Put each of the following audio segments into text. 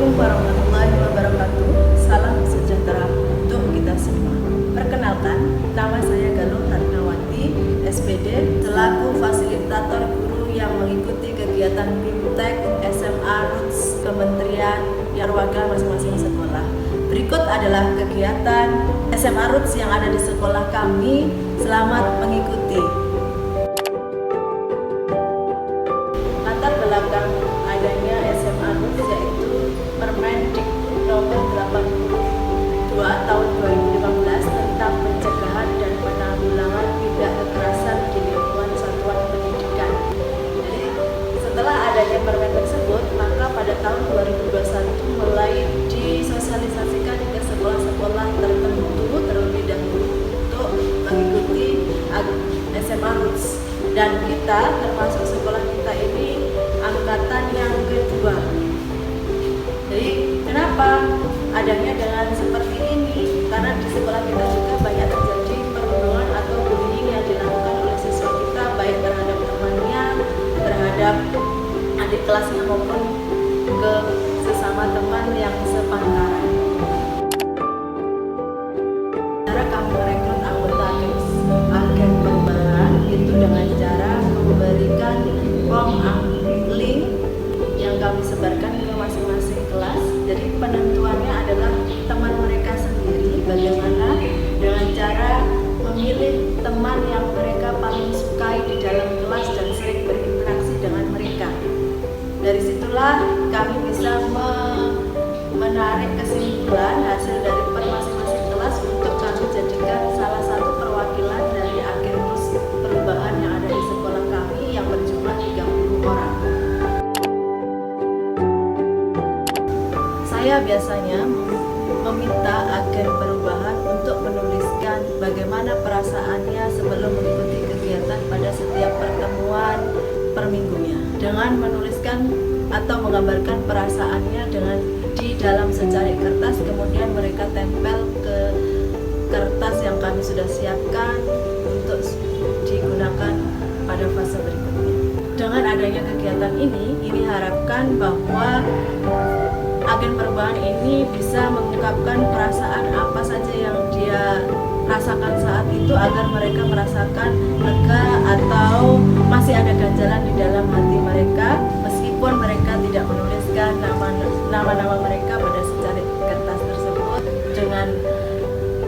Assalamualaikum warahmatullahi wabarakatuh. Salam sejahtera untuk kita semua. Perkenalkan, nama saya Galuh Ratnawati, SPD, selaku fasilitator guru yang mengikuti kegiatan BIMTEK SMA Roots Kementerian yang perwakilan masing-masing sekolah. Berikut adalah kegiatan SMA Roots yang ada di sekolah kami. Selamat mengikuti. Latar belakang adanya SMA Roots yaitu Permendikbud nomor 82 tahun 2015 tentang pencegahan dan penanggulangan tindak kekerasan di lingkungan satuan pendidikan. Jadi setelah adanya permen tersebut, maka pada tahun 2021 mulai disosialisasikan ke sekolah-sekolah tertentu terlebih dahulu untuk mengikuti SMA Roots. Dan kita termasuk sekolah kita ini angkatan yang kedua. Jadi kenapa adanya dengan seperti ini? Karena di sekolah kita juga banyak terjadi perundungan atau bullying yang dilakukan oleh siswa kita, baik terhadap temannya, terhadap adik kelasnya maupun ke sesama teman yang sepantaran. Cara kami merekrut anggota agen perubahan itu dengan cara memberikan form link yang kami sebarkan ke masing-masing kelas. Jadi penentuannya adalah teman mereka sendiri, bagaimana dengan cara memilih teman yang mereka paling sukai di dalam kelas dan sering berinteraksi dengan mereka. Dari situlah kami bisa menarik kesimpulan hasil dari masing-masing kelas untuk kami jadikan salah satu perwakilan dari agen perubahan yang ada di sekolah kami yang berjumlah 30 orang. Saya biasanya meminta agen perubahan untuk menuliskan bagaimana perasaannya sebelum mengikuti kegiatan pada setiap pertemuan per minggunya, dengan menuliskan atau menggambarkan perasaannya di dalam secari kertas, kemudian mereka tempel ke kertas yang kami sudah siapkan untuk digunakan pada fase berikutnya. Dengan adanya kegiatan ini harapkan bahwa agen perubahan ini bisa mengungkapkan perasaan apa saja yang dia rasakan saat itu agar mereka merasakan lega atau masih ada ganjalan di dalam hati mereka meskipun mereka tidak menuliskan nama-nama mereka pada secari kertas tersebut, dengan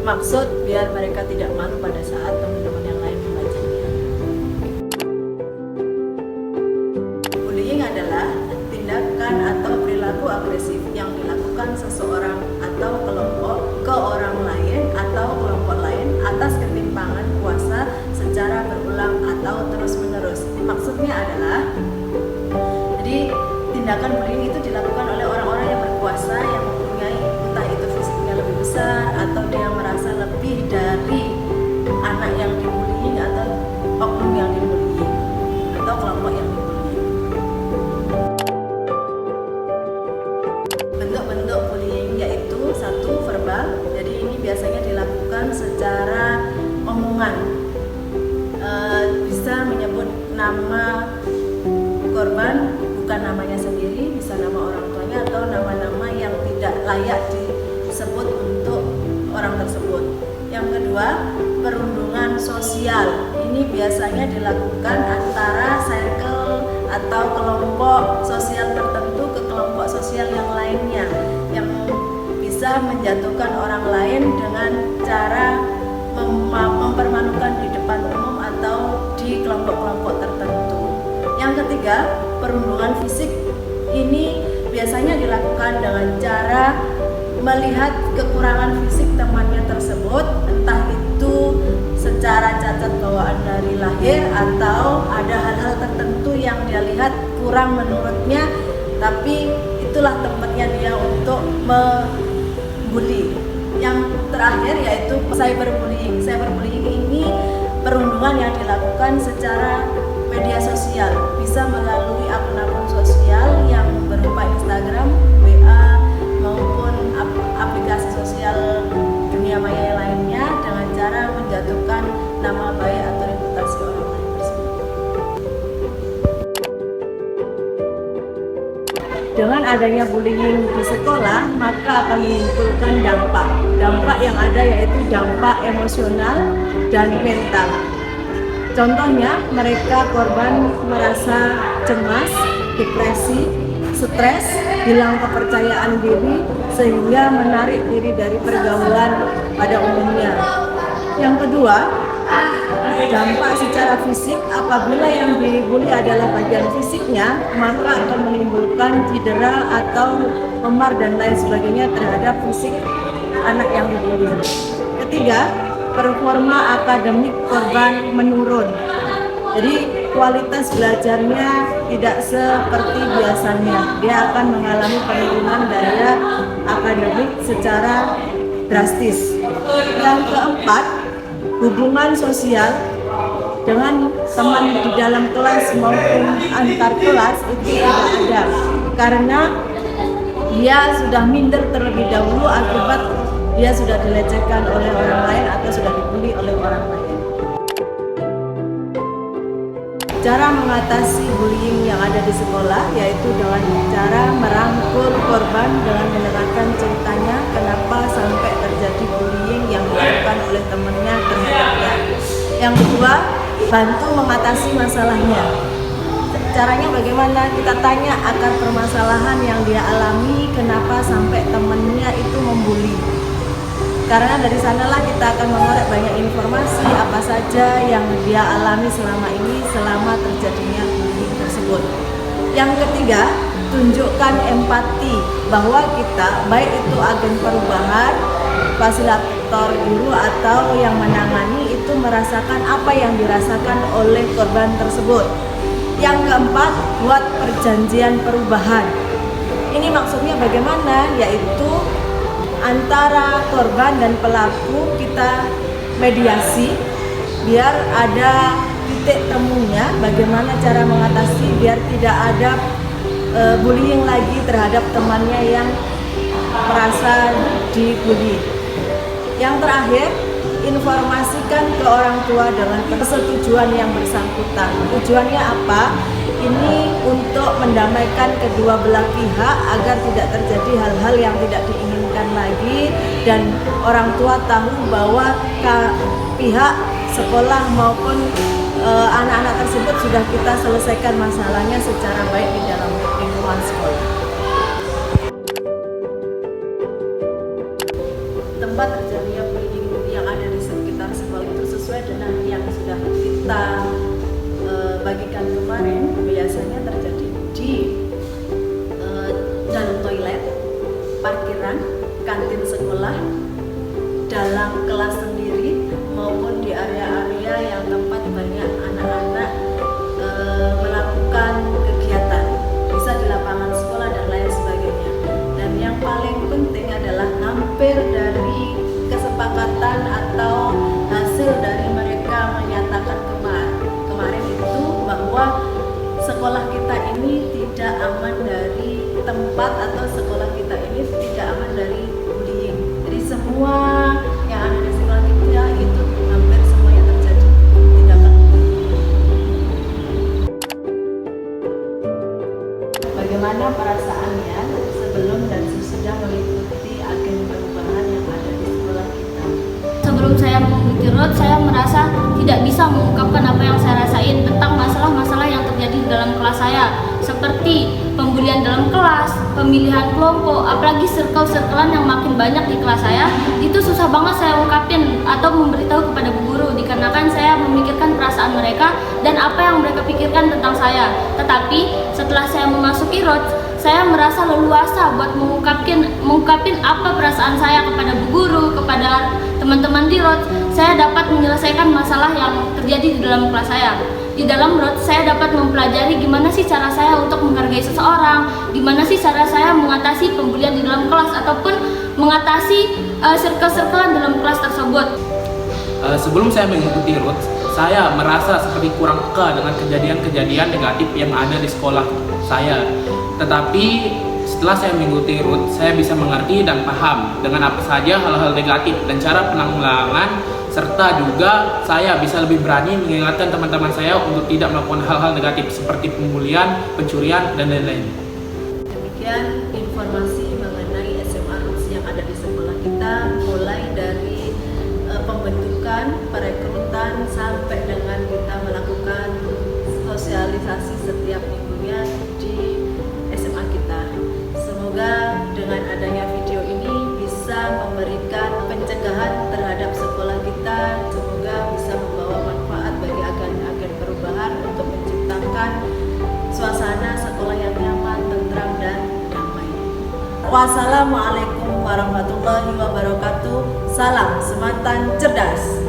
maksud biar mereka tidak malu pada saat teman-teman yang lain membacanya. Bullying adalah tindakan atau perilaku agresif yang dilakukan seseorang atau kelompok ke orang lain atau kelompok lain atas ketimpangan kuasa secara berulang atau terus-menerus. Maksudnya adalah, jadi tindakan bullying itu dilakukan oleh orang-orang yang berkuasa, yang mempunyai entah itu fisiknya lebih besar atau dia merasa lebih dari anak yang dibullying atau oknum yang dibullying atau kelompok yang dibullying. Bentuk-bentuk bullying yaitu satu, verbal. Jadi ini biasanya dilakukan secara omongan, bisa menyebut nama korban bukan namanya sendiri, bisa nama orang tuanya atau nama-nama yang tidak layak disebut untuk orang tersebut. Yang kedua, perundungan sosial. Ini biasanya dilakukan antara circle atau kelompok sosial tertentu ke kelompok sosial yang lainnya, yang bisa menjatuhkan orang lain dengan cara mempermalukan di depan umum atau di kelompok-kelompok tertentu. Yang ketiga, perundungan fisik. Ini biasanya dilakukan dengan cara melihat kekurangan fisik temannya tersebut, entah itu secara cacat bawaan dari lahir atau ada hal-hal tertentu yang dia lihat kurang menurutnya, tapi itulah tempatnya dia untuk membuli. Yang terakhir yaitu cyberbullying. Cyberbullying ini perundungan yang dilakukan secara media sosial, bisa melalui akun-akun sosial yang berupa Instagram, WA, maupun aplikasi sosial dunia maya lainnya dengan cara menjatuhkan nama baik atau reputasi orang lain tersebut. Dengan adanya bullying di sekolah, maka akan menimbulkan dampak yang ada, yaitu dampak emosional dan mental. Contohnya, mereka korban merasa cemas, depresi, stres, hilang kepercayaan diri, sehingga menarik diri dari pergaulan pada umumnya. Yang kedua, dampak secara fisik. Apabila yang dibully adalah bagian fisiknya, maka akan menimbulkan cedera atau memar dan lain sebagainya terhadap fisik anak yang dibully. Ketiga, performa akademik korban menurun. Jadi kualitas belajarnya tidak seperti biasanya. Dia akan mengalami penurunan daya akademik secara drastis. Yang keempat, hubungan sosial dengan teman di dalam kelas maupun antar kelas itu tidak ada, karena dia sudah minder terlebih dahulu akibat dia sudah dilecehkan oleh orang lain atau sudah dibully oleh orang lain. Cara mengatasi bullying yang ada di sekolah yaitu dengan cara merangkul korban dengan mendengarkan ceritanya kenapa sampai terjadi bullying yang dilakukan oleh temannya terhadapnya. Yang kedua, bantu mengatasi masalahnya. Caranya bagaimana? Kita tanya akar permasalahan yang dia alami, kenapa sampai temannya itu membuli. Karena dari sanalah kita akan mengorek banyak informasi apa saja yang dia alami selama ini, selama terjadinya bullying tersebut. Yang ketiga, tunjukkan empati bahwa kita, baik itu agen perubahan, fasilitator guru atau yang menangani, itu merasakan apa yang dirasakan oleh korban tersebut. Yang keempat, buat perjanjian perubahan. Ini maksudnya bagaimana? Yaitu antara korban dan pelaku kita mediasi biar ada titik temunya, bagaimana cara mengatasi biar tidak ada bullying lagi terhadap temannya yang merasa dibully. Yang terakhir, informasikan ke orang tua dengan persetujuan yang bersangkutan. Tujuannya apa? Ini untuk mendamaikan kedua belah pihak agar tidak terjadi hal-hal yang tidak diinginkan lagi, dan orang tua tahu bahwa pihak sekolah maupun anak-anak tersebut sudah kita selesaikan masalahnya secara baik di dalam lingkungan sekolah. Tempat terjadinya bullying yang ada di sekitar sekolah itu sesuai dengan yang sudah kita bagikan kemarin, biasanya terjadi di dalam toilet, parkiran, kantin sekolah, dalam kelas sendiri, maupun di area-area yang tempat banyak anak-anak melakukan kegiatan, bisa di lapangan sekolah dan lain sebagainya. Dan yang paling penting adalah hampir dari kesepakatan atau hasil dari mereka menyatakan kemarin itu bahwa sekolah kita ini tidak aman dari tempat, atau sekolah kita ini tidak aman dari bullying. Jadi semua yang ada di sekolah kita itu hampir semuanya terjadi tindakan. Bagaimana perasaannya sebelum dan sesudah mengikuti agen perubahan yang ada di sekolah kita? Sebelum saya mengikuti ROT, saya merasa tidak bisa mengungkapkan apa yang saya rasain tentang masalah-masalah yang terjadi di dalam kelas saya, seperti pembulian dalam kelas, pemilihan kelompok, apalagi circle-circlean yang makin banyak di kelas saya. Itu susah banget saya ungkapin atau memberitahu kepada bu guru, dikarenakan saya memikirkan perasaan mereka dan apa yang mereka pikirkan tentang saya. Tetapi setelah saya memasuki ROT, saya merasa leluasa buat mengungkapin apa perasaan saya kepada bu guru, kepada teman-teman di ROT. Saya dapat menyelesaikan masalah yang terjadi di dalam kelas saya. Di dalam ROT, saya dapat mempelajari gimana sih cara saya untuk menghargai seseorang, gimana sih cara saya mengatasi pembulian di dalam kelas, ataupun mengatasi circle-circlean dalam kelas tersebut. Sebelum saya mengikuti ROT, saya merasa seperti kurang peka dengan kejadian-kejadian negatif yang ada di sekolah saya. Tetapi setelah saya mengikuti ROT, saya bisa mengerti dan paham dengan apa saja hal-hal negatif dan cara penanggulangan, serta juga saya bisa lebih berani mengingatkan teman-teman saya untuk tidak melakukan hal-hal negatif seperti pembulian, pencurian, dan lain-lain. kemudian informasi mengenai SMA Roots yang ada di sekolah kita, mulai dari pembentukan, perekrutan, sampai dengan kita melakukan sosialisasi setiap minggunya di SMA kita. Semoga dengan adanya video ini bisa memberikan pencegahan terhadap sekolah kita. Semoga bisa membawa manfaat bagi agen-agen perubahan untuk menciptakan suasana sekolah yang nyaman, tentram, dan damai. Wassalamualaikum warahmatullahi wabarakatuh. Salam Semantan Cerdas.